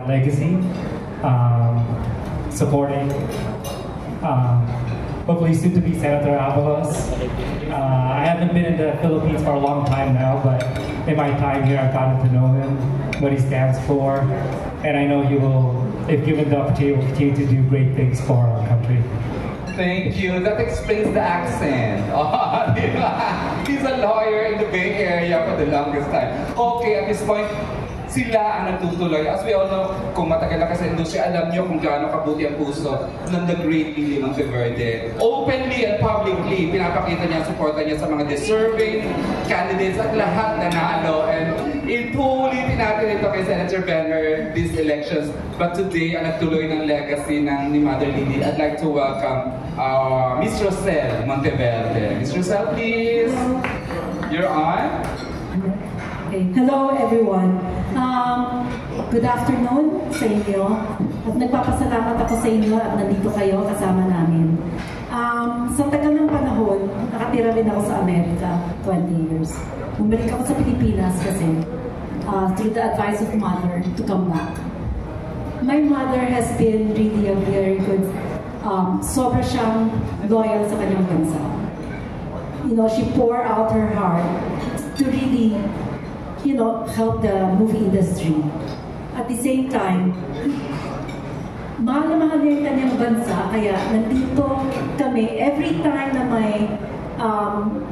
legacy, supporting hopefully soon to be Senator Abalos. I haven't been in the Philippines for a long time now, but in my time here I've gotten to know him, what he stands for, and I know he will, if given the opportunity, will continue to do great things for our country. Thank you. That explains the accent. Oh, he's a lawyer in the Bay Area for the longest time. Okay, at this point, sila ang natutuloy. As we all know, kung matagal na kasi industriya, alam nyo kung gaano kabuti ang puso ng the great Lily Monteverde. Openly and publicly, pinapakita niya ang suporta niya sa mga deserving candidates at lahat na naalo. And ipuulitin natin ito kay Senator Benner these elections. But today, ang nagtuloy ng legacy ni Mother Lily, I'd like to welcome Ms. Rosel Monteverde. Ms. Rosel, please. You're on. Okay. Hello, everyone. Good afternoon sa inyo. At nagpapasalamat ako sa inyo at nandito kayo kasama namin. Sa tagal ng panahon, nakatira rin ako sa Amerika, 20 years. Bumalik ako sa Pilipinas kasi through the advice of mother to come back. My mother has been really a very good, sobra siyang loyal sa kanyang bansa. You know, she poured out her heart to really, you know, help the movie industry. At the same time, mahal na mahal niya yung kanyang bansa, kaya nandito kami, every time na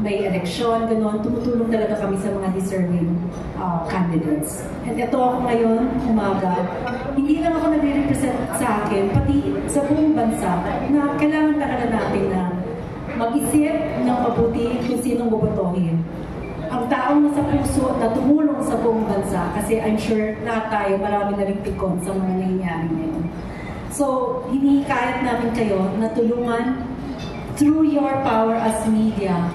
may election, gano'n, tumutulong talaga kami sa mga deserving candidates. And ito ako ngayon, umaga, hindi lang ako nagre-represent sa akin, pati sa buong bansa, na kailangan talaga natin na mag-isip ng mabuti kung sinong bobotohin. Ang taong nasa puso na tumulong sa buong bansa, kasi I'm sure lahat tayo, marami na rin pikon sa mga nangyayari ngayon. So, hinihikayat namin kayo na tulungan through your power as media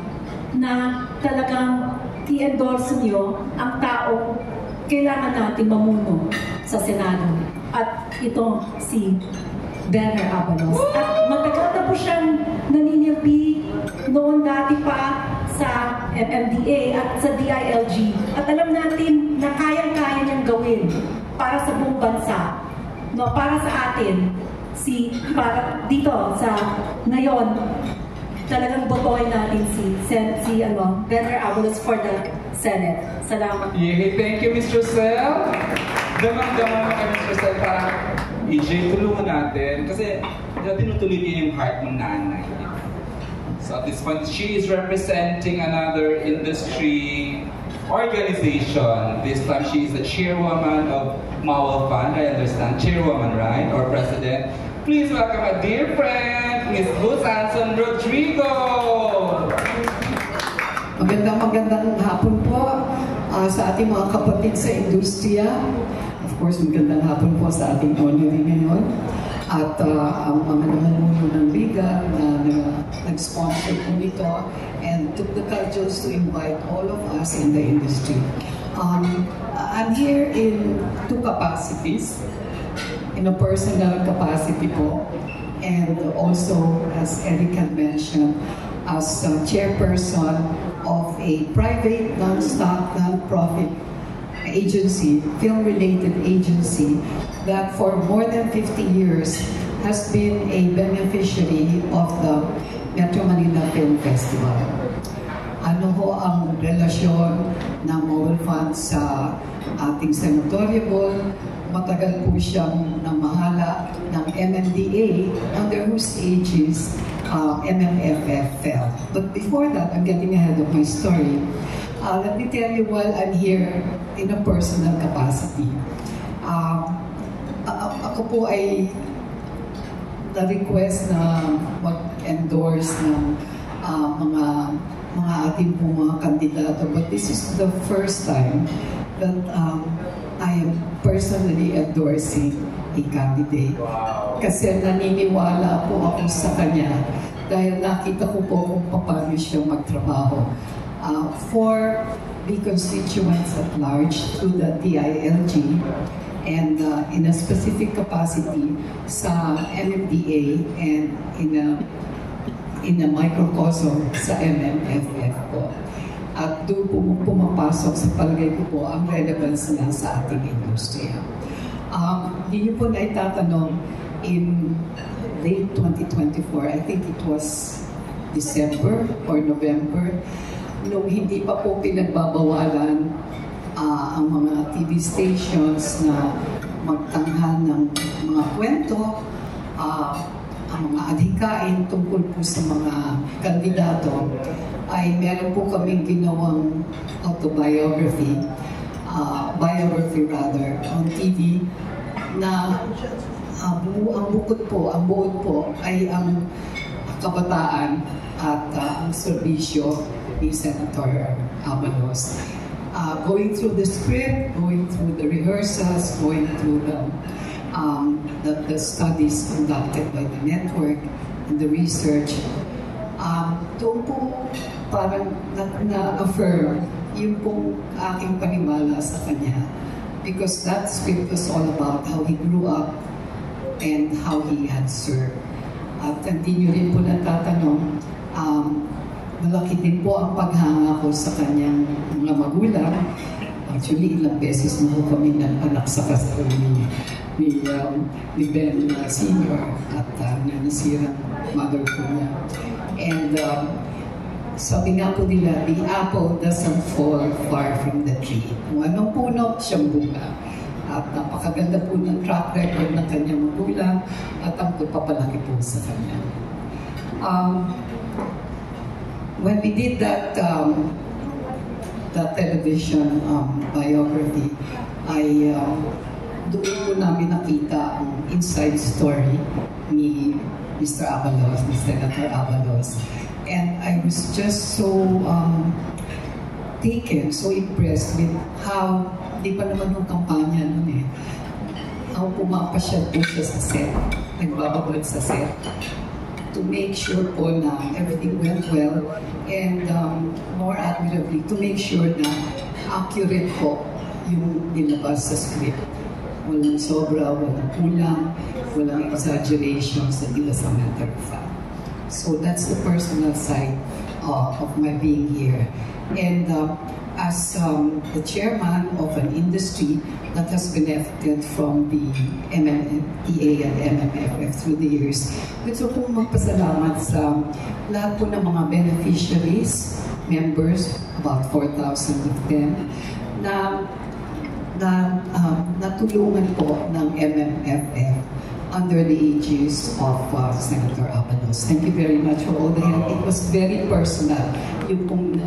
na talagang i-endorse nyo ang taong kailangan natin mamuno sa Senado. At ito si Benner Abalos. At matagal na po siyang naninilbi noon dati pa sa MMDA at sa DILG. At alam natin na kayang-kaya niyang gawin para sa buong bansa. No, para sa atin, para dito sa ngayon, talagang botohin natin si Benner Abalos for the Senate. Salamat. Yeah, thank you, Ms. Rosel. Damang-damang mo kay Ms. Rosel para EJ, tulungan natin. Kasi tinutuloy niya yung heart ng nanay. So at this point, she is representing another industry organization. This time, she is the chairwoman of Mawal Fund. I understand. Chairwoman, right? Or president. Please welcome a dear friend, Ms. Luz Anson Rodrigo. Magandang hapon po sa ating mga kapatid sa industriya. Of course, magandang hapon po sa ating honoree ngayon. At ang mga namumuno ng Liga na nag-sponsor po nito and took the cudgels to invite all of us in the industry. I'm here in two capacities. In a personal capacity po, and also, as Eric had mentioned, as chairperson of a private, non-profit agency, film-related agency, that for more than 50 years has been a beneficiary of the Metro Manila Film Festival. Ano ho ang relasyon ng Mawal Fund sa ating senatoriable? Matagal po siyang namahala ng MMDA, under whose aegis MMFF fell. But before that, I'm getting ahead of my story. Let me tell you, while I'm here in a personal capacity, ako po ay na-request na mag-endorse ng mga ating po mga kandidato. But this is the first time that I am personally endorsing a candidate. Wow. Kasi naniniwala po ako sa kanya dahil nakita ko po kung paano siya magtrabaho for the constituents at large through the DILG and in a specific capacity sa MMDA and in a microcosm sa MMFF po. At doon po pumapasok sa palagay ko po ang relevance niya sa ating industriya. Hindi niyo po na itatanong in late 2024, I think it was December or November, nung hindi pa po pinagbabawalan ang mga TV stations na magtanghan ng mga kwento, ang mga adhikain tungkol po sa mga kandidato, ay meron po kaming ginawang autobiography, biography rather, on TV, na ang buod po ay ang kabataan at ang serbisyo ni Senator Abalos. Going through the script, going through the rehearsals, going through the studies conducted by the network and the research, doon po parang na-affirm yung pong aking paniwala sa kanya. Because that script was all about how he grew up and how he had served. At hindi nyo rin po natatanong, malaki din po ang paghanga ko sa kanyang mga magulang. Actually, ilang beses na po kami nag-anak sa kasal ni Ben Sr. at nasirang mother po niya. And sabi nga po nila, the apple doesn't fall far from the tree. Kung anong puno, siyang bunga. At napakaganda po ng track record ng kanyang magulang at ang pagpapalaki po sa kanya. When we did that television biography, doon po namin nakita ang inside story ni Mr. Abalos, ni Senator Abalos. And I was just so taken, so impressed with how, di pa naman yung kampanya nun how pumapasyal po siya sa set, nagbababad sa set, to make sure po na everything went well, and more admirably, to make sure na accurate po yung nilabas sa script. Walang sobra, walang kulang, walang exaggerations, and as a matter of fact. So that's the personal side of my being here. And as the chairman of an industry that has benefited from the MMTA and MMFF through the years, gusto kong magpasalamat sa lahat po ng mga beneficiaries, members, about 4,000 of them, na natulungan po ng MMFF under the aegis of Senator Abalos. Thank you very much for all the help. It was very personal, yung pong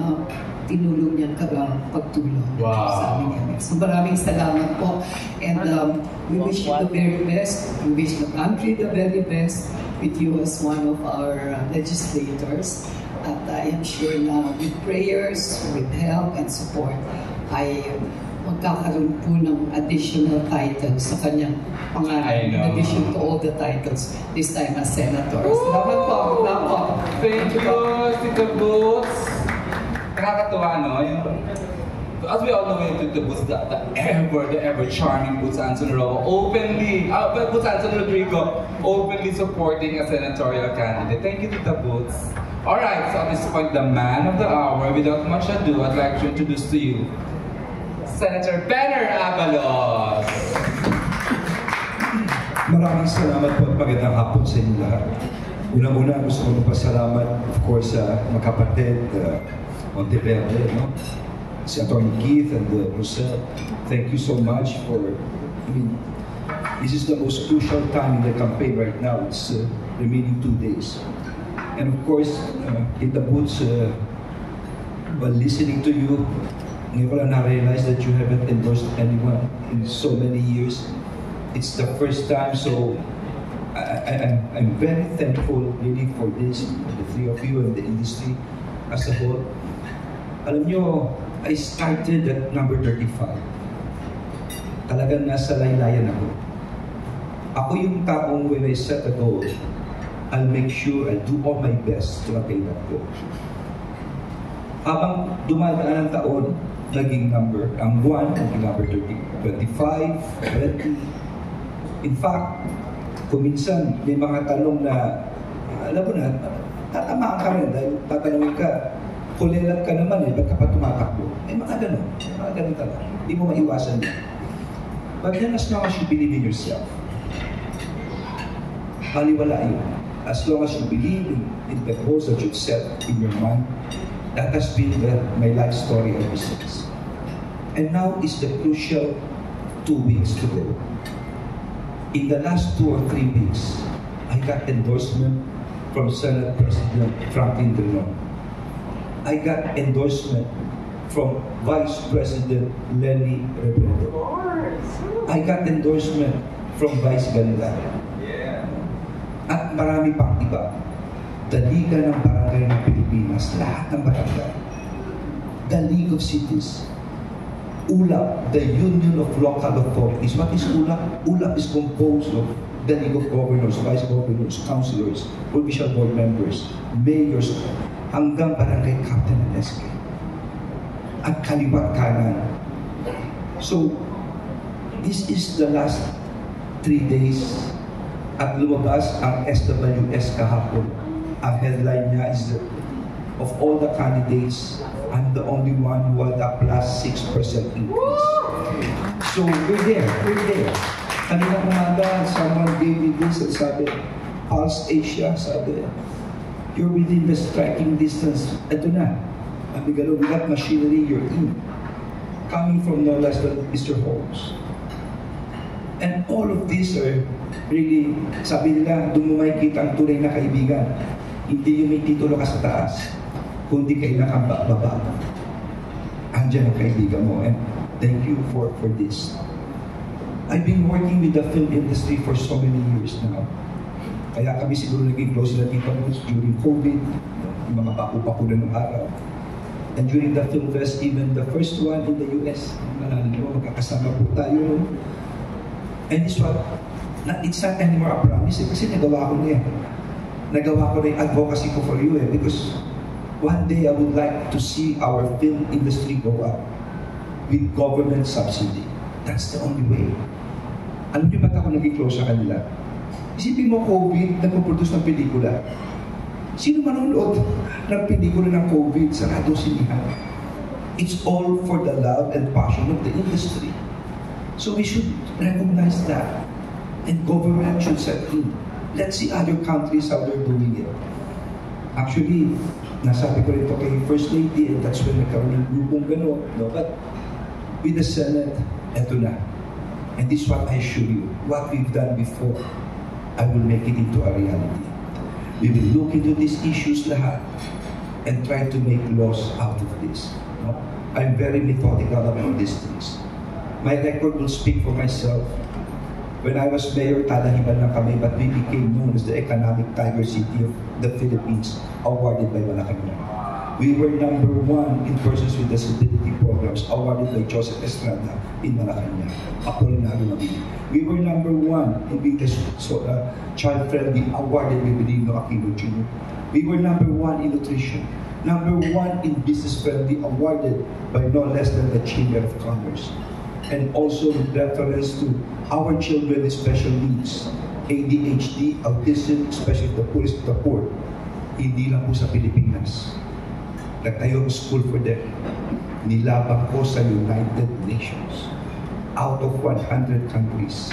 tinulong niya pagtulong sa amin. So maraming salamat po. And we wish you the very best. We wish the country the very best with you as one of our legislators. At I am sure na with prayers, with help and support, ay magkakaroon po ng additional titles sa kanyang pangalan, in addition to all the titles, this time as Senator. Salamat po. Thank you, Tito Boots. Nakakatuwa, no? As we all know, Tito Boots, the ever charming Boots Anson Boots Anson Rodrigo, openly supporting a senatorial candidate. Thank you, Tito Boots. Alright, so at this point, the man of the hour, without much ado, I'd like to introduce to you Senator Benner Abalos. Maraming salamat po at magandang hapon sa inyo lahat. Unang-una gusto ko magpasalamat, of course, sa mga kapatid, Monteverde, no? Si Atty. Keith and Rosel. Thank you so much for, this is the most crucial time in the campaign right now. It's remaining 2 days. And of course, in the booths, while listening to you, ngayon ko lang na-realize that you haven't endorsed anyone in so many years. It's the first time, so I'm very thankful really for this, the three of you and the industry as a whole. Alam nyo, I started at number 35. Talagang nasa laylayan ako. Ako yung taong when I set a goal, I'll make sure I'll do all my best to attain that goal. Habang dumadaan ang taon, naging number, ang 1, naging number 30, 25, 20. In fact, kuminsan may mga talong na, alam mo na, tatamaan ka rin dahil tatanungin ka, kulelat ka naman ba't ka pa tumatakbo? May mga ganun talaga. Hindi mo maiwasan yan. But then as long as you believe in yourself, baliwala yun. As long as you believe in the goals that you've set in your mind, that has been my life story ever since. And now is the crucial 2 weeks to go. In the last 2 or 3 weeks, I got endorsement from Senate President Franklin Drilon. I got endorsement from Vice President Lenny Robredo. I got endorsement from Vice Ganda. At marami pang iba. The Liga ng Barangay ng Pilipinas, lahat ng barangay. The League of Cities. ULAP, the Union of Local Authorities. What is ULAP? ULAP is composed of the League of Governors, Vice Governors, Councilors, Provincial Board Members, Mayors, hanggang Barangay Captain and SK. At kaliwat kanan. So, this is the last 3 days at lumabas ang SWS kahapon. Ang headline niya is of all the candidates, I'm the only one who had a plus 6% increase. So we're there. Kanina umaga, someone gave me this and sabi, Pulse Asia, sabi, you're within the striking distance. Ito na. Abigalo, we got machinery, you're in. Coming from no less than Mr. Holmes. And all of these are really, sabi nila, doon mo makikita ang tunay na kaibigan. Hindi yung may titulo ka sa taas, kundi kayo nakababa. Andiyan ang kaibigan mo. And thank you for this. I've been working with the film industry for so many years now. Kaya kami siguro naging close na dito during COVID, yung mga baku-baku na ng araw. And during the Film Fest, even the first one in the US, magkakasama po tayo. And this one, it's not anymore a promise kasi nagawa ko na yan. Nagawa ko na yung advocacy ko for you because one day I would like to see our film industry go up with government subsidy. That's the only way. Alam niyo ba't ako naging close sa kanila? Isipin mo COVID, nagpo-produce ng pelikula. Sino manonood ng pelikula ng COVID sa radyo sinihan? It's all for the love and passion of the industry. So we should recognize that. And government should set in. Let's see other countries how they're doing it. Actually, nasabi ko rin ito kay First Lady, and that's when nagkaroon ng grupong gano'n. No? But with the Senate, eto na. And this is what I assure you. What we've done before, I will make it into a reality. We will look into these issues lahat and try to make laws out of this. No? I'm very methodical about these things. My record will speak for myself. When I was mayor, talahiban lang kami, but we became known as the economic tiger city of the Philippines, awarded by Malacanang. We were #1 in persons with disability programs, awarded by Joseph Estrada in Malacanang. Apolinario Mabini. We were #1 in being child-friendly, awarded by Benigno Aquino Jr. We were #1 in nutrition. #1 in business-friendly, awarded by no less than the Chamber of Commerce. And also with reference to our children with special needs, ADHD, autism, especially the poorest of the poor, hindi lang po sa Pilipinas. Nagtayo ang school for them. Nilabang ko sa United Nations. Out of 100 countries,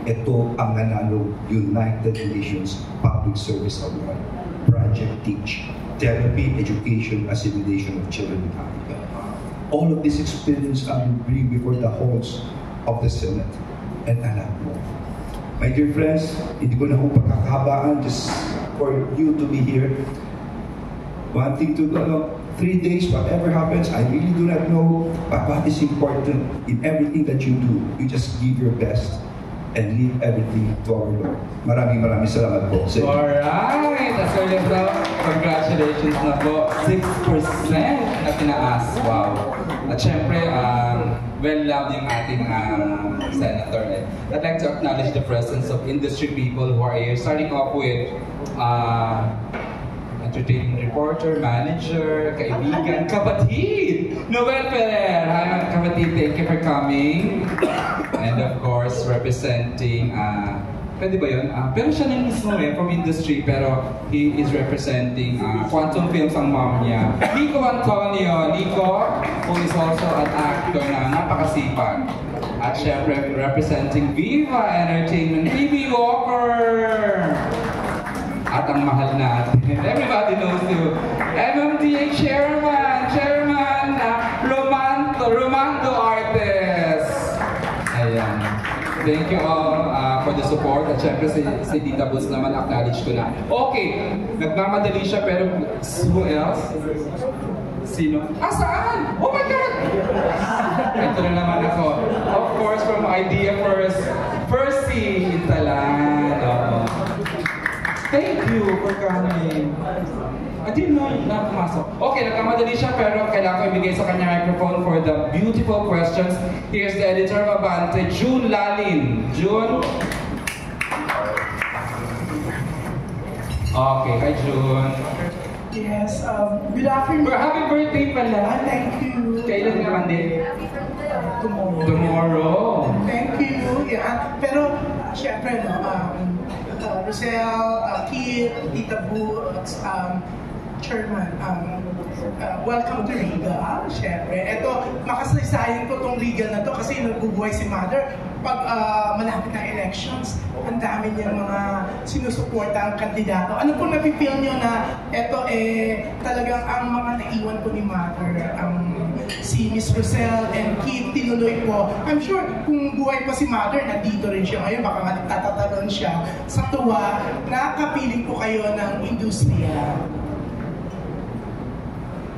ito ang nanalo United Nations Public Service Award. Project Teach, Therapy, Education, Assimilation of Children in Africa. All of this experience I will bring before the halls of the Senate and alam mo. My dear friends, hindi ko na kung pagkakahabaan just for you to be here. One thing to know, 3 days, whatever happens, I really do not know, but what is important in everything that you do, you just give your best and leave everything to our Lord. Maraming salamat po. Alright! As early as now, congratulations na po. 6% na tinaas. Wow! At syempre, well-loved yung ating senator. I'd like to acknowledge the presence of industry people who are here, starting off with entertaining reporter, manager, kaibigan, kapatid! Noel Ferrer! Hi, kapatid, thank you for coming. And of course, representing, pwede ba yun? Pero siya na mismo from industry, pero he is representing Quantum Films ang mom niya. Nico Antonio, Nico, who is also an actor na napakasipag. At syempre, representing Viva Entertainment, Phoebe Walker. At ang mahal natin, everybody knows you, MMDA Chairman Romando Artes. Ayan. Thank you all for the support. At syempre si Tita Boots naman, acknowledge ko na. Okay, nagmamadali siya pero who else? Sino? Saan? Oh my God! Ito na naman ako. Of course, from Idea First, Percy Intalan. Thank you for coming. I didn't know na pumasok. Okay, nagkamadali siya pero kailangan ko ibigay sa kanya microphone for the beautiful questions. Here's the editor of Abante, June Lalin. June? Okay, hi June. Yes, good afternoon. Happy birthday pala. Thank you. Kailan naman din? Tomorrow. Tomorrow. Thank you. Yeah. Pero, syempre, no, Rosel, Keith, Tita Boo, Chairman, welcome to Regal. Syempre, eto, makasaysayan ko tong Regal na to kasi nagbubuhay si Mother. Pag malapit ng elections, ang dami niyang mga sinusuporta ang kandidato. Ano po napipil niyo na eto talagang ang mga naiwan po ni Mother, si Miss Rosel and Keith, tinuloy po. I'm sure kung buhay pa si Mother, nandito rin siya ngayon, baka nagtatatalon siya sa tuwa, nakapiling po kayo ng industriya.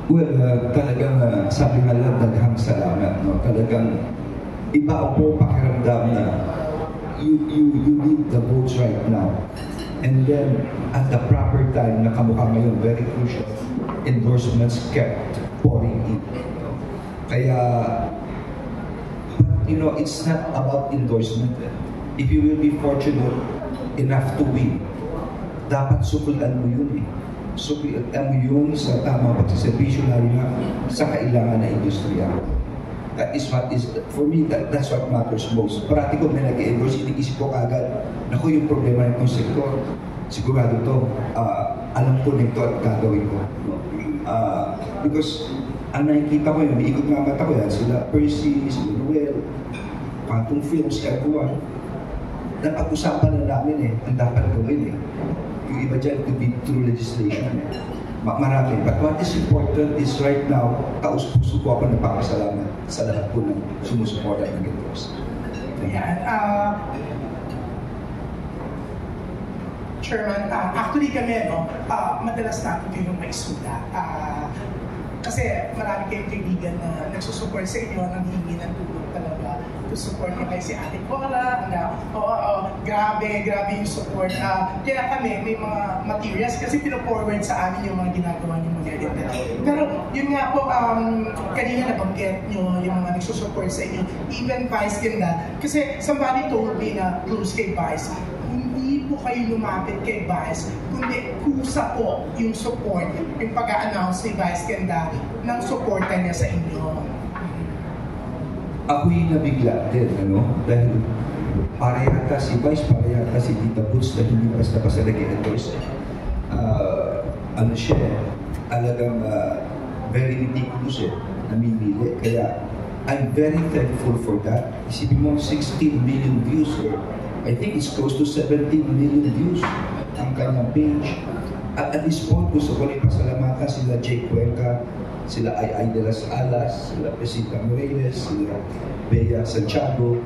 Well, talagang sabi nga lang, daghang salamat. No? Talagang iba po pakiramdam na you need the votes right now. And then, at the proper time, nakamukha ngayon, very crucial, endorsements kept pouring in. Kaya, but, you know, it's not about endorsement. If you will be fortunate enough to win, dapat sukulan mo yun eh. Sukulan mo yun sa tamang pagsaservisyo lalo na sa kailangan na industriya. That is what is, for me, that's what matters most. Parati ko may nag-endorse, iniisip ko kagad, naku yung problema ng itong sektor, sigurado to, alam ko nito at gagawin ko. Because ang nakikita ko yun, iikot nga mata ko yan, sila Percy, sila Noel, Phantom Films, everyone. Napag-usapan na namin ang dapat gawin Yung iba dyan could be through legislation Marami. But what is important is right now, taus-puso ko ako nagpapasalamat sa lahat po ng sumusuporta ng Gintos. Yan. Chairman, actually kami, madalas natin kayong maisuda. Kasi marami kayong kaibigan na nagsusupport sa inyo, nanghihingi ng tulong talaga to support nyo kay si Ate Cora. Grabe yung support. Kaya kami, may mga materials kasi pino-forward sa amin yung mga ginagawa nyo mag-edit. Pero yun nga po, kanina nabanggit nyo yung mga nagsusupport sa inyo, even Vice ganda. Kasi somebody told me na close kay Vice, hindi po kayo lumapit kay Vice, kundi kusa po yung support, yung pag-a-announce ni Vice ganda ng supporta niya sa inyo. Ako'y nabigla din, dahil para yata si Vice, para yata si Tita Boots na hindi basta-basta nag-endorse. Siya, talagang very meticulous namimili. Kaya, I'm very thankful for that. Isipin mo, 16 million views, I think it's close to 17 million views ang kanyang page. At this point, gusto ko rin pasalamatan sila Jake Cuenca, sila Ay de las Alas, sila Pesita Morales, sila Bea Santiago,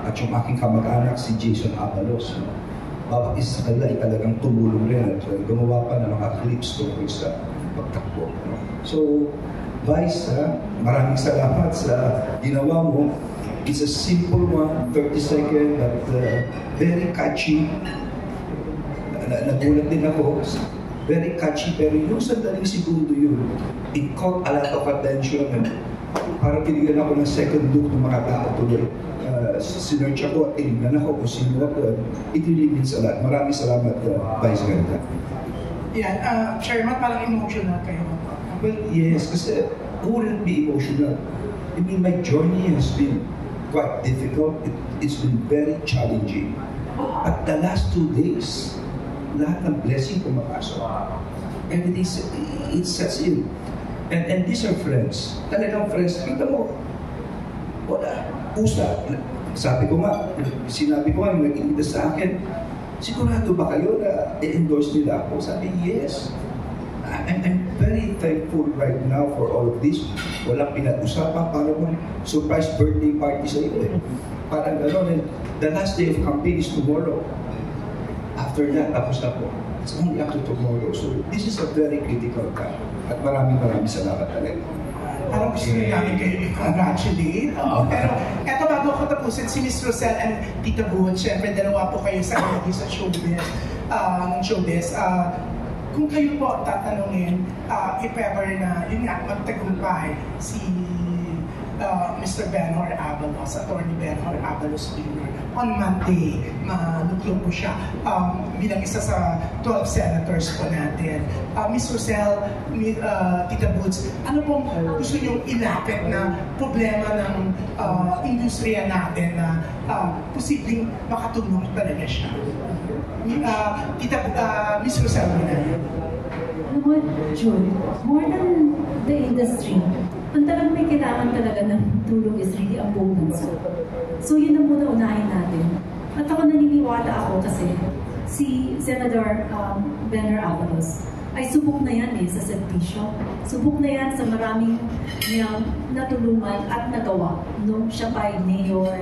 at yung aking kamag-anak si Jason Avalos. Bawat isa nila ay talagang tumulong rin at gumawa pa ng mga clips tungkol sa pagtakbo. So, Vice, maraming salamat sa ginawa mo. It's a simple one, 30-second, but very catchy. Nagulat din ako. Very catchy, pero yung sandaling segundo yun, it caught a lot of attention. Parang tinignan ako ng second look ng mga tao tuloy. Sinerch ako at tinignan ako kung sino ako. It really means a lot. Maraming salamat, Vice Ganda. Yan, Chairman, parang emotional kayo. Well, yes, kasi who wouldn't be emotional? I mean, my journey has been quite difficult. It's been very challenging. At the last 2 days, lahat ng blessing pumapasok. Everything, it sets in. And these are friends. Talagang friends. Kita mo, wala. Pusa. Sabi ko nga, sinabi ko nga, yung nag-iinda sa akin, sigurado ba kayo na i-endorse nila ako? Sabi, yes. I'm very thankful right now for all of this. Walang pinag-usapan, parang surprise birthday party sa iyo eh. Parang gano'n. And the last day of campaign is tomorrow. After that, tapos na po. It's only after tomorrow. So this is a very critical time. At maraming salamat talaga. Parang gusto rin namin kayo i-congratulate. Pero eto, bago ako tapusin, si Miss Rosel and Tita Bud, syempre dalawa po kayo sa showbiz. Kung kayo po tatanungin, if ever na, yun nga, magtagumpay si Mr. Benhur Abalos, Attorney Benhur Abalos Jr. On Monday, maluklong po siya bilang isa sa 12 senators po natin. Ms. Rosel, Tita Boots, ano pong gusto niyong ilapit na problema ng industriya natin na posibleng makatulong talaga siya? Ms. Rosel, Alam mo, June, more than the industry, ang talagang may kailangan talaga ng tulong is really ang buong bansa. So yun ang muna unahin natin. At ako naniniwala ako kasi si Senator Benhur Abalos ay subok na yan sa servisyo. Subok na yan sa maraming niyang natulungan at nagawa nung siya pa ay mayor,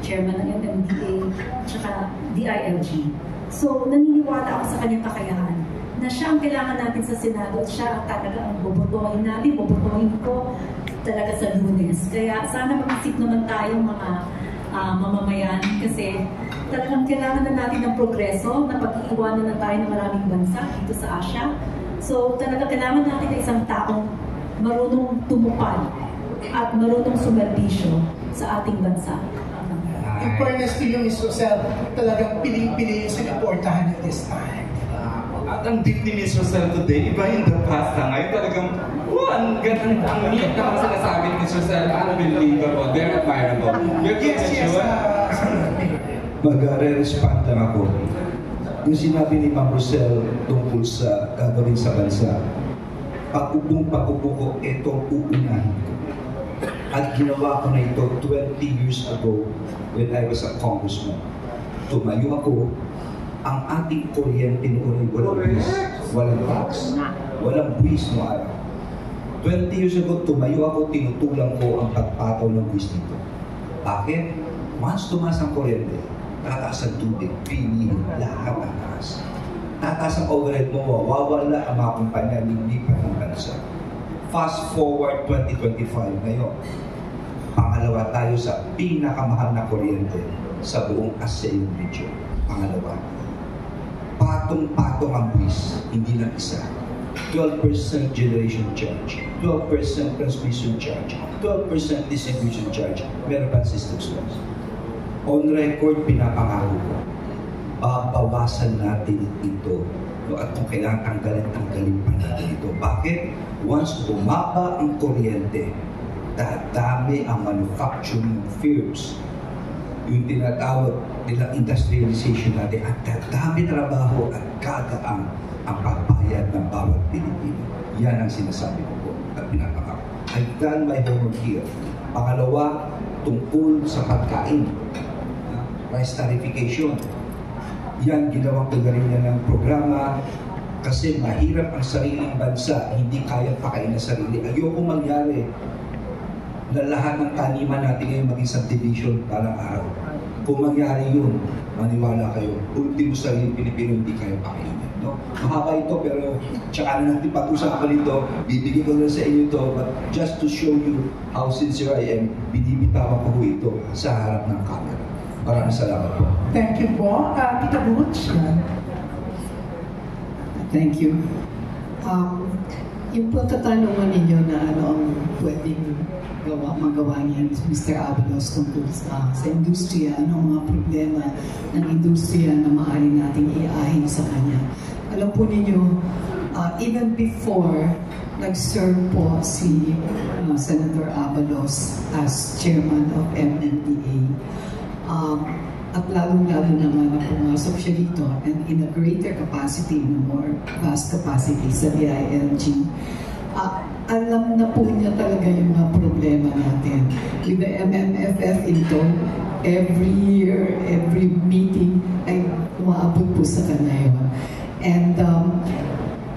chairman ng MMDA, tsaka DILG. So naniniwala ako sa kanyang kakayahan na siya ang kailangan natin sa Senado at siya talaga ang bobotohin natin, bobotohin ko talaga sa Lunes. Kaya sana mag-isip naman tayo mga mamamayan kasi talagang kailangan na natin ng progreso na pag-iiwanan na tayo ng maraming bansa dito sa Asia. So talaga kailangan natin ng isang taong marunong tumupad at marunong sumerbisyo sa ating bansa. In fairness to you, Ms. Rosel, talagang piling-pili yung sinuportahan niyo this time. At ang deep ni Miss Rosel today, iba yung the past na ngayon. Talagang, ang ganda, ang neat na mga sinasabi ni Miss Rosel, unbelievable, very admirable. Yes. Mag-re-respond lang ako. Yung sinabi ni Ma'am Rosel tungkol sa gagawin sa bansa, pag-upo ko, itong uunahin ko. At ginawa ko na ito 20 years ago when I was a congressman. Tumayo ako. Ang ating kuryente noon ay walang buwis, walang tax, walang buwis no araw. 20 years ago, tumayo ako, tinutulang ko ang pagpataw ng buwis dito. Bakit? Once tumaas ang kuryente, tataas ang tubig, pilihin, lahat tataas. Tataas ang overhead mo, wawala ang mga kumpanya, lilipat ng bansa. Fast forward 2025 ngayon, pangalawa tayo sa pinakamahal na kuryente sa buong ASEAN region. Pangalawa. Patong-patong ang buwis, hindi lang isa. 12% generation charge, 12% transmission charge, 12% distribution charge, meron pa systems loss. On record, pinapangako ko, babawasan natin ito. At kung kailangan tanggalin pa natin ito. Bakit? Once bumaba ang kuryente, dadami ang manufacturing firms. Yung tinatawag nilang industrialization natin at dadami trabaho at gagaan ang pagbayad ng bawat Pilipino. Yan ang sinasabi ko po at pinapakako. I've done my homework here. Pangalawa, tungkol sa pagkain. Rice tarification. Yan, ginawang kagalingan ng programa kasi mahirap ang sariling bansa, hindi kaya pakain na sarili. Ayoko mangyari na lahat ng taniman natin ngayon maging subdivision parang araw. Kung mangyari yun, maniwala kayo, ultimo sarili Pilipino hindi kaya pakainin. No? Mahaba ito pero tsaka na natin pag-usapan ito, bibigyan ko na sa inyo ito, but just to show you how sincere I am, binibitawan ko ito sa harap ng camera. Maraming salamat po. Thank you po. Tita Butch. Thank you. Yung pagtatanungan ninyo na ano ang pwedeng magawa niya Mr. Abalos tungkol sa industriya, ano ang mga problema ng industriya na maaari nating iahin sa kanya. Alam po ninyo, even before nag-serve po si Senator Abalos as chairman of MMDA, at lalong-lalo naman na pumasok siya dito and in a greater capacity, in a more vast capacity sa DILG. alam na po niya talaga yung mga problema natin. With the MMFF ito, every year, every meeting, ay umaabot po sa kanya yun. And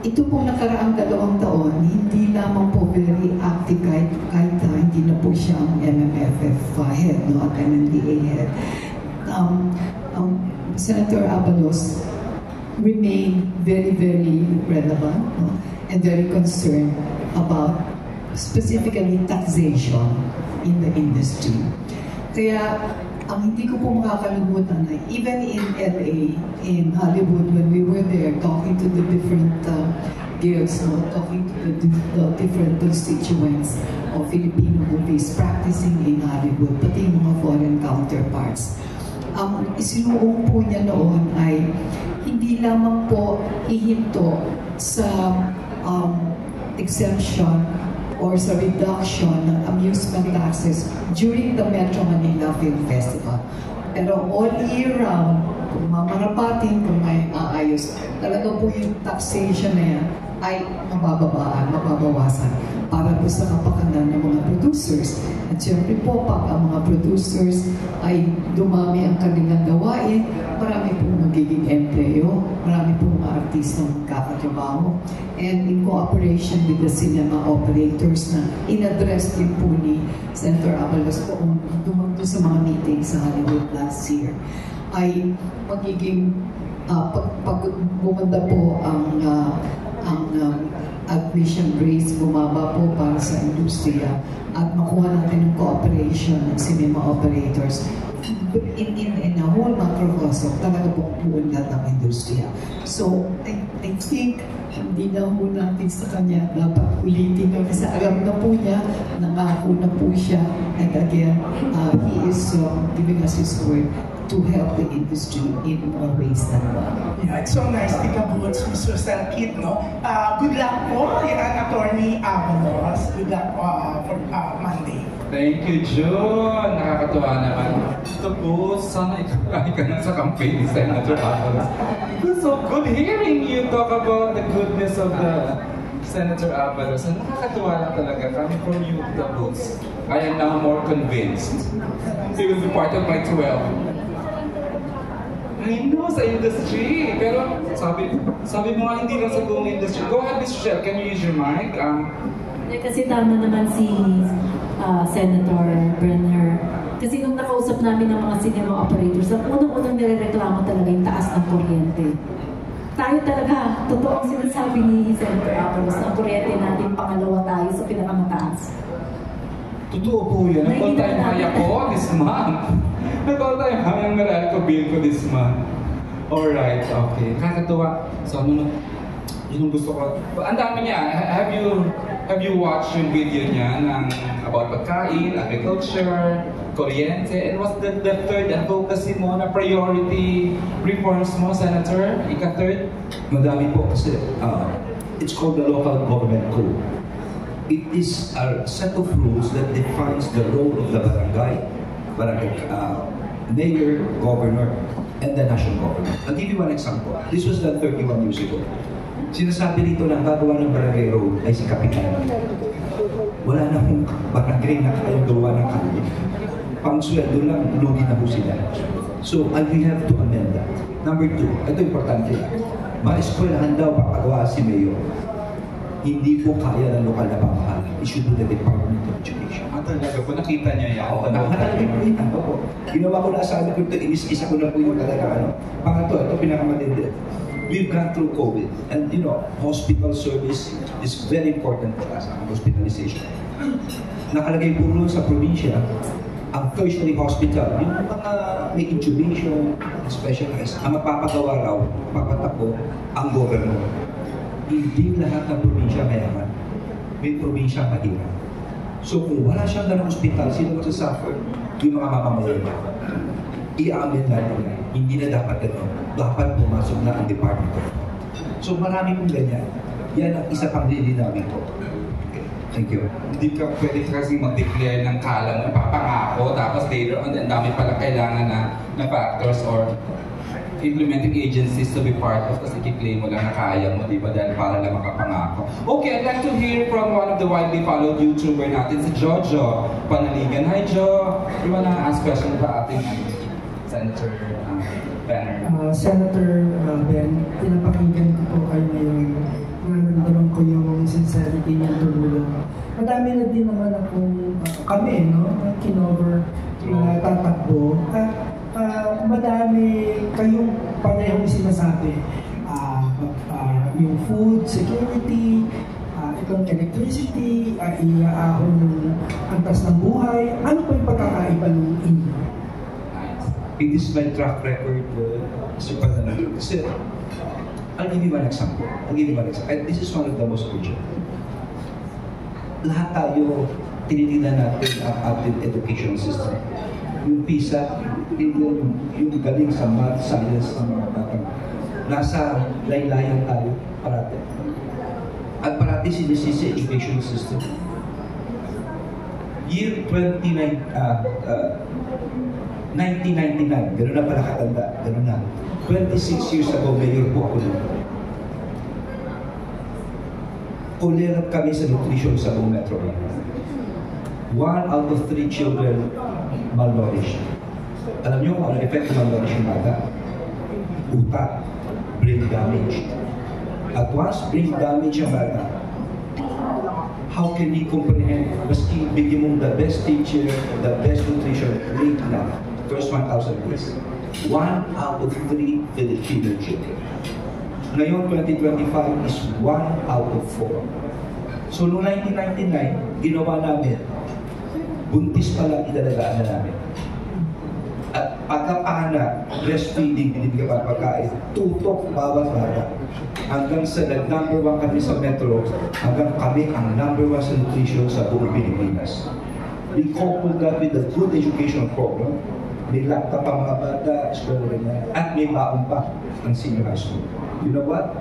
ito po nakaraang 2 taon, hindi lamang po very active kahit hindi na po siya ang MMFF head, no, at MMDA head. Senator Abalos remained very, very relevant, no, and very concerned about specifically taxation in the industry. Kaya ang hindi ko po makakalimutan na even in LA, in Hollywood, when we were there talking to the different guilds, no, talking to the different constituents of Filipino movies practicing in Hollywood, pati yung mga foreign counterparts. Ang isinuong po niya noon ay hindi lamang po ihinto sa exemption or sa reduction ng amusement taxes during the Metro Manila Film Festival. Pero all year round, kung mamarapatin, kung may aayos, talaga po yung taxation na yan ay mababawasan para po sa kapakanan ng mga producers. At syempre po, pag ang mga producers ay dumami ang kanilang gawain, marami pong magiging empleo, marami pong mga artistang magkakatrabaho. And in cooperation with the cinema operators na in-address din po ni Senator Abalos po dumagdo sa mga meetings sa Hollywood last year, ay magiging pag bumanda po ang admission rates, bumaba po para sa industriya at makuha natin yung cooperation ng cinema operators in a whole macrocosm, talaga pong puunlad ang industriya. So, I think hindi na po natin sa kanya dapat ulitin na kasi alam na po niya, nangako na po siya, and again, he is giving us his word to help the industry in more ways than one. Yeah, it's so nice, Tika Boots, Mr. Selkit, no? Good luck po, Attorney Abalos. Good luck for Monday. Thank you, June. Nakakatuwa naman. Ito po, sana ikaw ka na sa campaign ni Senator Abalos. It was so good hearing you talk about the goodness of the Senator Abalos. And nakakatuwa lang talaga coming from you, the books. I am now more convinced. He will be part of my 12. I know, sa industry. Pero sabi mo nga hindi lang sa buong industry. Go ahead, Ms. Shell. Can you use your mic? Kasi tama naman si Senator Brenner. Kasi nung nakausap namin ng mga cinema operators, ang unang-unang nirereklamo talaga yung taas ng kuryente. Tayo talaga, totoo ang sinasabi ni Senator Abalos, ang kuryente natin pangalawa tayo sa pinakamataas. Totoo po yan. Nag-all time high ako this month. Nag-all time high ang Meralco bill ko this month. Alright, okay. Kakatuwa. So ano yun yung gusto ko. Ang dami niya. Have you watched yung video niya ng about pagkain, agriculture, kuryente, and what's the third advocacy mo na priority reforms mo, Senator? Ika-third? Madami po kasi it's called the Local Government Code. It is a set of rules that defines the role of the barangay, mayor, governor, and the national government. I'll give you one example. This was done 31 years ago. Sinasabi rito na gagawa ng barangay road ay si Kapitan. Wala na kung barangay na kayang gawa ng kanila. Pang-sweldo lang, lugi na po sila. So, we have to amend that. Number 2, ito importante. Ma-eskwelahan daw papagawa si mayor. Hindi po kaya ng lokal na pamahalaan. It should be the Department of Education. Talaga po, nakita niyo yan? Oo, nakita po. Ginawa ko na sa amin ko ito, inis-isa ko na po yung talaga Pangatlo, ito pinakamatindi. We've gone through COVID, and hospital service is very important for us, ang hospitalization. Nakalagay po rin sa probinsya, ang tertiary hospital, yung mga may intubation, specialized, ang mapapagawa raw, papatakbo, ang governor. Hindi lahat ng probinsya mayaman. May probinsya mahirap. So kung wala siyang ganang hospital, sino magsasuffer? Yung mga mamamayan. I-amin natin na, hindi na dapat gano'n. Dapat pumasok na ang Department of Health. So marami pong ganyan. Yan ang isa pang lilinawin ko. Okay. Thank you. Hindi ka pwede kasi mag-declare ng kalam na papangako, tapos later on, ang dami pala kailangan na factors or implementing agencies to be part of, kasi i-claim mo lang na kaya mo, di ba? Dahil para lang makapangako. Okay, I'd like to hear from one of the widely followed YouTuber natin, si Jojo Panaligan. Hi, Jo! You wanna ask question ba ating Senator Banner? Senator Ben, pinapakinggan ko po kayo ngayon. Nararamdaman ko yung sincerity niya tulong. Madami na din naman akong kami, no? Kinover na tatakbo. At madami kayong parehong sinasabi. Yung food security, itong electricity, iaahon ng antas ng buhay. Ano pa yung pagkakaiba ng inyo? It is my track record, Mr. Panalo. Kasi, I'll give you one example. And this is one of the most urgent. Lahat tayo, tinitingnan natin ang ating education system. Yung PISA, yung galing sa math, science, ng mga batang. Nasa laylayan tayo parati. At parati sinisisi education system. Year 1999, gano'n na pala katanda, gano'n na. 26 years ago, mayor po ako nun. Kulerap kami sa nutrition sa buong Metro Manila. 1 out of 3 children malnourished. Alam niyo kung ano effect ng malnourished yung bata? Utak, brain damage. At once brain damage ang bata, how can we comprehend? Maski bigyan mong the best teacher, the best nutrition, late na. First 1,000 days. 1 out of 3 Filipino children. Ngayon, 2025 is 1 out of 4. So, noong 1999, ginawa namin, buntis pa lang idalagaan na namin. At pagkapana, breastfeeding, binibigyan pa pagkain, tutok bawat bata. Hanggang sa number 1 kami sa Metro, hanggang kami ang number 1 sa nutrition sa buong Pilipinas. We coupled that with a good educational program. May laptop ang mga bata, eskwela rin at may baon pa ang senior high school. You know what?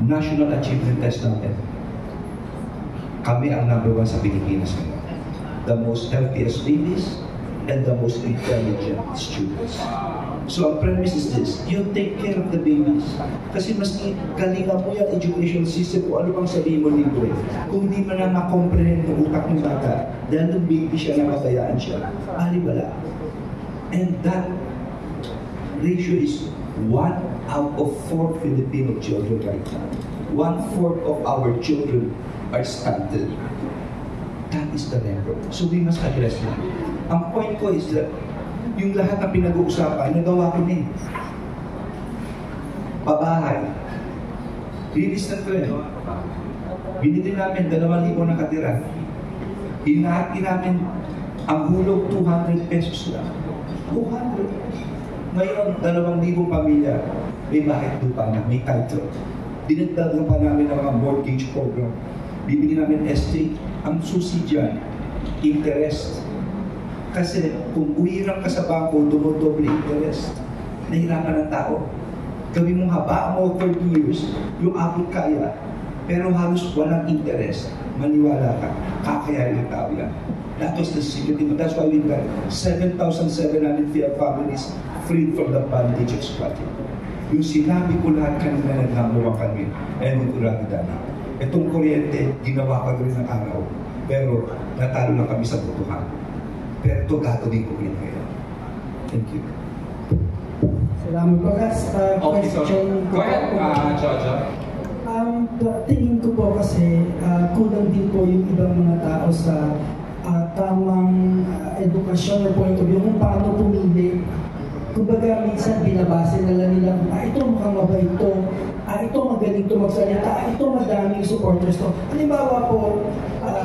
National achievement test natin. Kami ang number 1 sa Pilipinas ngayon. The most healthiest babies and the most intelligent students. So ang premise is this, you take care of the babies. Kasi mas galingan mo yung education system kung ano bang sabihin mo libre. Kung hindi mo na makomprehend yung utak ng bata, dahil nung baby siya, napabayaan siya, alibala. And that ratio is 1 out of 4 Filipino children right now. 1/4 of our children are stunted. That is the record. So we must address that. Ang point ko is that yung lahat ng pinag-uusapan, nagawa ko din. Pabahay. Lilistan ko yun. Binili namin 2,000 na katira. Hinahati namin ang hulog 200 pesos lang. 200. Ngayon, 2,000 pamilya, may bahay lupa na, may title. Dinagdagan pa namin ang mga mortgage program. Bibili namin estate. Ang susi dyan, interest. Kasi kung uwiran ka sa bangko, dumodoble interest. Nahirapan ng tao. Gawin mong haba mo 30 years, yung abot kaya, pero halos walang interest. Maniwala ka, kakayanin ng tao yan. That was the secret. That's why we got 7,700 families freed from the bondage of squatting. Yung sinabi ko lahat kanina na number 1 kami, and we could itong kuryente, ginawa ka rin ng araw. Pero natalo na kami sa botohan. Pero ito gagawin ko rin ngayon. Thank you. Salamat po, Gas. Okay, so go ahead, Jojo. Tingin ko po kasi kulang din po yung ibang mga tao sa tamang edukasyon or point of view kung paano pumili. Kumbaga, minsan binabase na lang nila, ito mukhang mabait ito, ito magaling ito magsalita, ito madaming supporters to. Halimbawa po,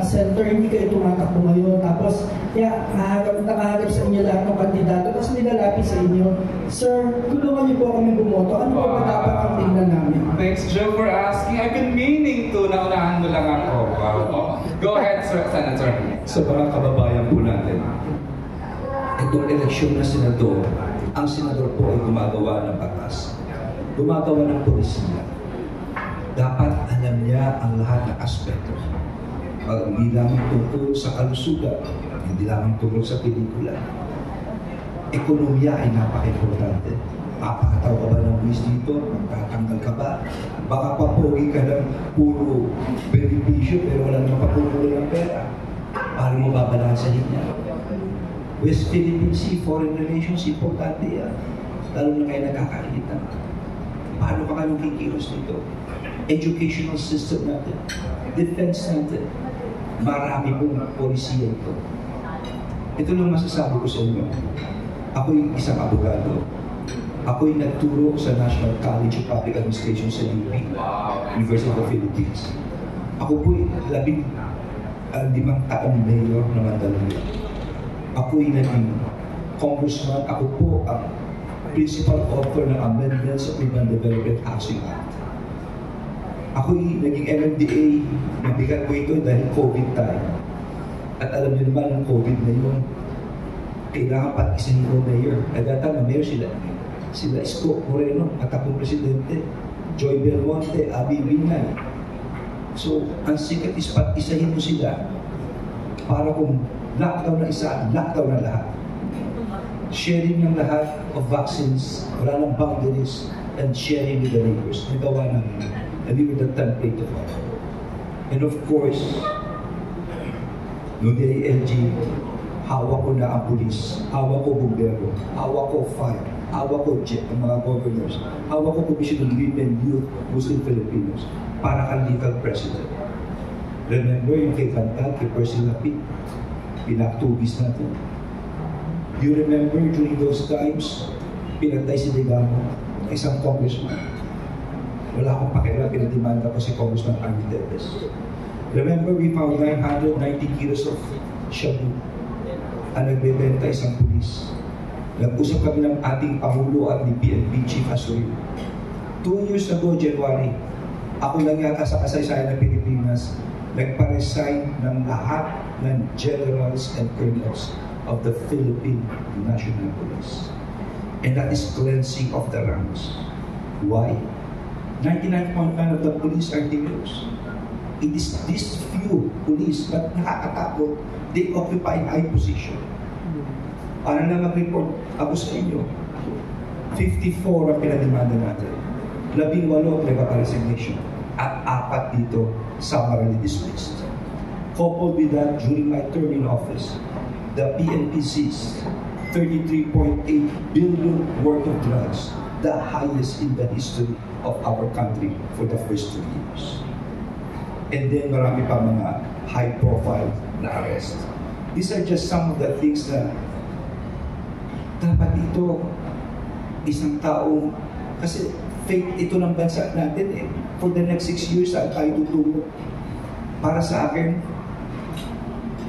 Senator, hindi kayo tumatakbo ngayon, tapos nakaharap sa inyo lahat ng kandidato, tapos nilalapit sa inyo, Sir, tulungan niyo po kami bumoto, ano po ba dapat ang tingnan namin? Thanks, Joe, for asking. I've been meaning to, naunahan mo lang ako. Wow. Go ahead, Sir Senator. Sa mga kababayan po natin, itong eleksyon na senador, ang senador po ay gumagawa ng batas. Gumagawa ng polisiya. Dapat alam niya ang lahat ng aspeto. Hindi lamang tungkol sa kalusugan, hindi lamang tungkol sa pelikula. Ekonomiya ay napaka-importante. Papataw ka ba ng buwis dito? Magtatanggal ka ba? Baka papogi ka ng puro benepisyo pero wala naman papupulo ng pera. Paano mo babalansahin niya? West Philippine Sea, foreign relations, importante yan. Lalo na kayo nagkakainitan. Paano ka kayong kikilos dito? Educational system natin, defense natin, marami pong polisiya ito. Ito lang masasabi ko sa inyo. Ako'y isang abogado. Ako'y nagturo sa National College of Public Administration sa UP, University of the Philippines. Ako po'y 15 taong mayor na Mandaluyong. Ako'y naging congressman. Ako po ang principal author ng amendments sa Urban Development Housing Act. Ako'y naging MMDA, mabigat ko ito dahil COVID time. At alam niyo naman ang COVID na yun, kailangan patisahin ko mayor. At that time, mayor sila. Sila Isko Moreno, at akong presidente, Joy Belmonte, Abby Binay. So, ang sikat is patisahin mo sila para kung lockdown na isa, lockdown na lahat. Sharing ng lahat of vaccines, wala ng boundaries, and sharing with the neighbors. Nagawa namin. And we were the template of it. And of course, noong DILG, hawak ko na ang pulis, hawak ko bumbero, hawak ko fire, hawak ko jet, ang mga governors, hawak ko Commission on Women, Youth, Muslim Filipinos, para kang legal president. Remember yung kay Bantal, kay Percy Lapid, pinaktubis natin. You remember during those times, pinagtay si Degamo, isang congressman. Wala akong pakialam, pinadimanda ko si Congressman Army Tevez. Remember, we found 990 kilos of shabu. Ang nagbebenta isang pulis. Nag-usap kami ng ating Pangulo at ni PNP Chief Asoy. 2 years ago, January, ako lang yata sa kasaysayan ng Pilipinas, nagpa-resign ng lahat ng generals and colonels of the Philippine National Police. And that is cleansing of the ranks. Why? 99.9% of the police are heroes. It is these few police, but nakakatakot, they occupy high position. Para na mag-report ako sa inyo, 54 ang pinadimanda natin. 18 nagpa-resignation. At 4 dito, summarily dismissed. Coupled with that, during my term in office, the PNP seized 33.8 billion worth of drugs, the highest in the history of our country for the first 2 years. And then marami pa mga high-profile na arrest. These are just some of the things na dapat ito isang taong, kasi fate ito ng bansa natin eh. For the next 6 years, saan tayo tutungo? Para sa akin,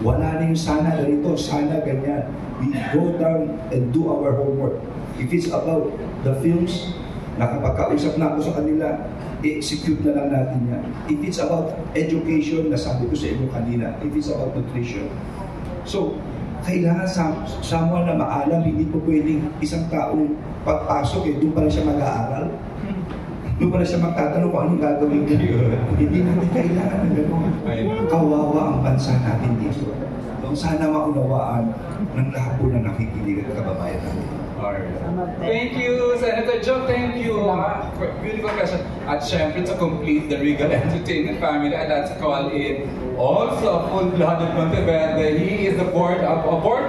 wala na yung sana narito, sana ganyan. We go down and do our homework. If it's about the films, nakapagkausap na ako sa kanila, i-execute na lang natin yan. If it's about education, nasabi ko sa inyo kanina, if it's about nutrition. So, kailangan someone na maalam, hindi po pwedeng isang taong pagpasok, doon pa lang siya mag-aaral. Doon pa lang siya magtatanong kung anong gagawin niya. Hindi natin kailangan ng gano'n. Kawawa ang bansa natin dito. Sana maunawaan ng lahat po na nakikinig at kababayan natin. Thank you, Senator Joe. Thank you. Beautiful question. At syempre, to complete the Regal Entertainment family, I'd like to call in also a full-blooded Monteverde. He is a board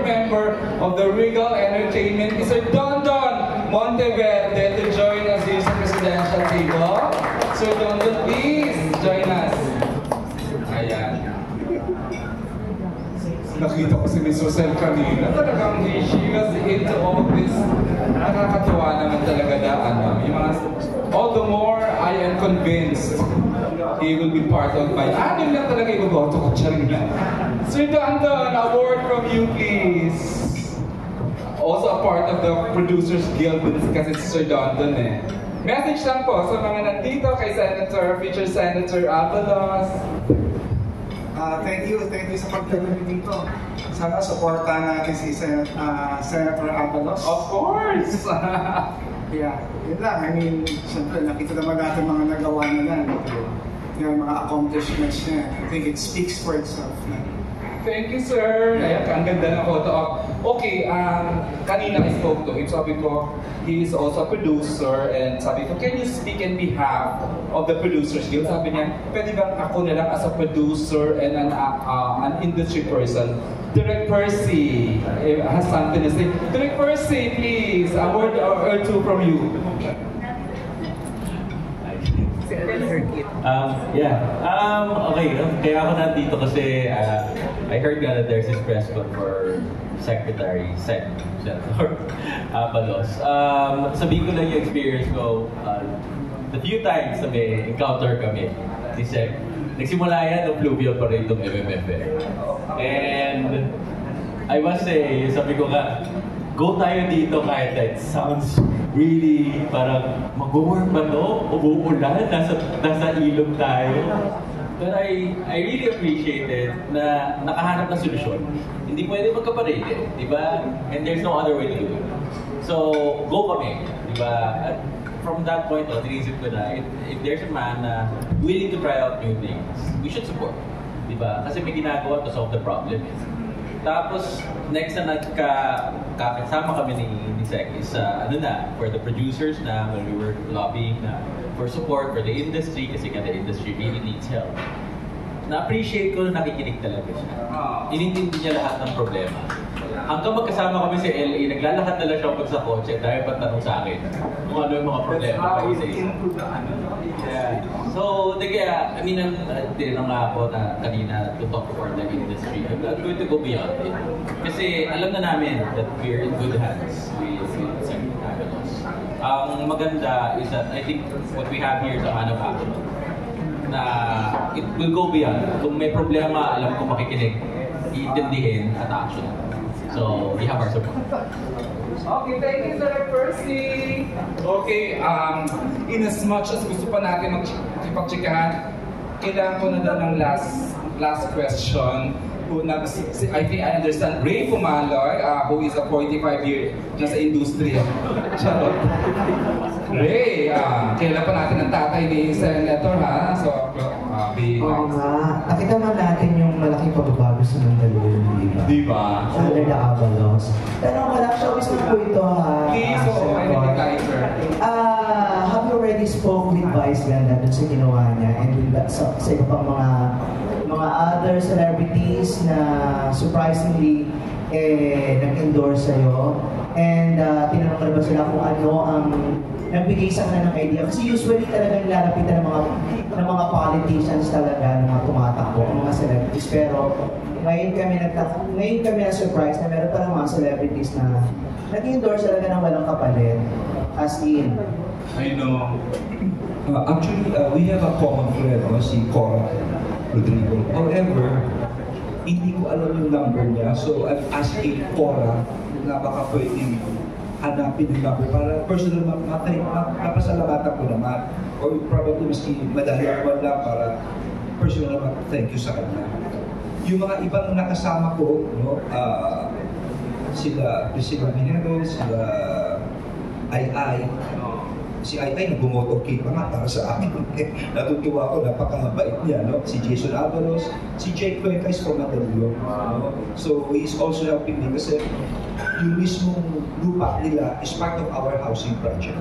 member of the Regal Entertainment, Mr. Don Monteverde, to join us here sa presidential table. Sir Don, please join us. Ayan. Nakita ko si Miss Rosel kanina. Talagang she was into all this. Nakakatuwa naman talaga na yung mga, all the more I am convinced he will be part of my, yun lang talaga iboboto ko siya rin lang. Sir Don, award from you please. Also a part of the Producers Guild kasi si Sir Don eh. Message lang po sa mga nandito kay Future Senator Abalos. Thank you sa pagtulong dito. Sana supportahan natin si Senator Abalos. Of course! Yeah, yun lang. I mean, siyempre, nakita naman natin mga nagawa na yan. Yung mga accomplishments niya. I think it speaks for itself. Thank you, sir. Ayan, ang ganda ng photo op. Okay, kanina I spoke to him. Sabi ko, he is also a producer. And sabi ko, can you speak in behalf of the Producers Guild? Sabi niya, pwede bang ako na lang as a producer and an industry person? Direct Percy has something to say. Direct Percy, please, a word or two from you. Okay. Kaya ako nandito kasi I heard nga that there's this press con for Secretary Senator Abalos. Sabihin ko lang yung experience ko. The few times na may encounter kami ni Sec, nagsimula yan ng fluvial parade ng MMF. And I must say, sabi ko nga, go tayo dito kahit it sounds really parang mag-work ba to? Umuulan? Nasa ilog tayo? But I really appreciate it na nakahanap ng solusyon. Hindi pwede magkaparede, di ba? And there's no other way to do it. So, go kami, di ba? At from that point on, tinisip ko na, if there's a man na willing to try out new things, we should support. Di ba? Kasi may ginagawa to solve the problem. Tapos, next na kakasama kami ni Sec is for the producers na when we were lobbying na for support for the industry kasi the industry really needs help. Na-appreciate ko na nakikinig talaga siya. Inintindi niya lahat ng problema. Hanggang magkasama kami sa LA, naglalakad na lang siya pag sa kotse dahil patanong sa akin kung ano yung mga problema pa isa-isa. So, kaya, tinanong nga ako na kanina to talk for the industry. I'm going to go beyond it. Kasi alam na namin that we're in good hands with Secretary Abalos. Ang maganda is that I think what we have here is a man of action. Na it will go beyond. Kung may problema, alam ko makikinig, iintindihin at action. So, we have our support. Okay, thank you, Sir Percy. Okay, in as much as gusto pa natin magpagtsikahan, kailangan ko na daw ng last question. I think I understand Ray Pumaloy, who is a 45-year nasa industriya. Charot. Ray, kailan pa natin ang tatay ni Senator, ha? So, oo nga. Nakita man natin yung malaking pagbabago sa Mandaluyong, di ba? Di ba? Under the Abalos. Tanong ko lang, showbiz na po ito, ha? Please, have you already spoke with Vice Ganda dun sa ginawa niya and with sa iba pang mga other celebrities na surprisingly nag-endorse sa'yo? And tinanong ka na ba sila kung ano ang nagbigay sa kanila ng idea? Kasi usually talaga nilalapitan ng mga politicians talaga, ng mga tumatakbo, ng mga celebrities. Pero ngayon kami na-surprise na meron pa ng mga celebrities na nag-endorse talaga ng walang kapalit. As in. I know. Actually, we have a common friend, si Cora Rodrigo. However, hindi ko alam yung number niya. So, I'm asking Cora na baka pwedeng hanapin yung number para personal mapasalamatan ko naman. Or probably maski madalian lang para personal thank you sa kanya. Yung mga ibang nakasama ko, sila Priscilla Minero, sila Ai. Si Ai nag-motorcade pa nga para sa akin. Natutuwa ako, napakabait niya. Si Jason Abalos, si Jake Cuenca is from Mandaluyong. So he is also helping me kasi yung mismong lupa nila is part of our housing project.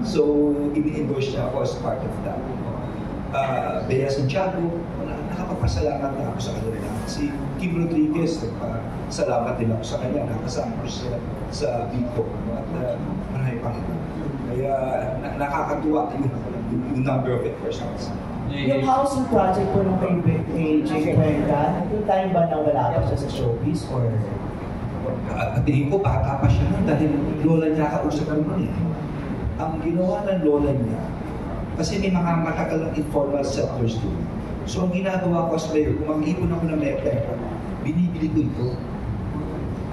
So ini-endorse niya ako as part of that. Bea Santiago, nakapagpasalamat na ako sa kanila. Si Kim Rodriguez, salamat din ako sa kanya. Nakasama ko siya sa Biko. At marami pang ito. Kaya nakakatuwa yung number of persons. Yung housing project po ng kay Jake Cuenca, yung time ba na wala pa siya sa showbiz or? At tingin ko, bata pa siya nun dahil lola niya kausap ko nun eh. Ang ginawa ng lola niya, kasi may mga matagal ng informal settlers doon. So ang ginagawa ko as mayor, kung mag-ipon ako ng may pera, binibili ko ito.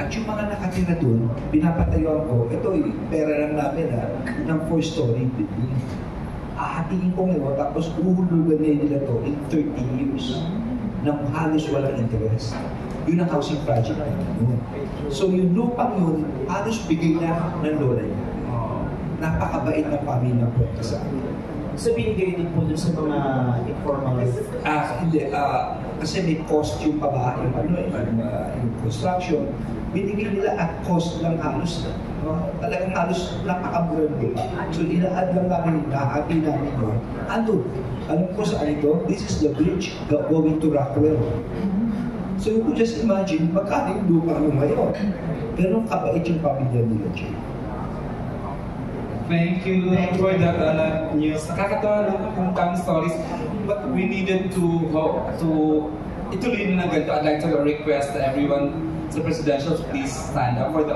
At yung mga nakatira doon, pinapatayuan ko, ito pera lang namin ng 4-story building. Ahatiin ko ngayon, tapos uhulugan nila to in 30 years nang halos walang interest. Yun ang housing project namin. So yung lupang yun, halos bigay na ng lola niya. napakabait na pamilya po sa amin. So binigay din po dun sa mga informal? Hindi. Kasi may cost yung pabahay, yung construction. Binigay nila at cost lang halos. Talagang halos napakamura din. So ina-add lang namin, nahati namin yun. Alam ko saan ito? This is the bridge going to Rockwell. So you could just imagine, magkano yung lupa mo ngayon. Pero kabait yung pamilya nila, Jay. Thank you for that news. Nakakatawa lang kung tamang stories. But we needed to ituloy na ganito. I'd like to request everyone sa presidential, please stand up for the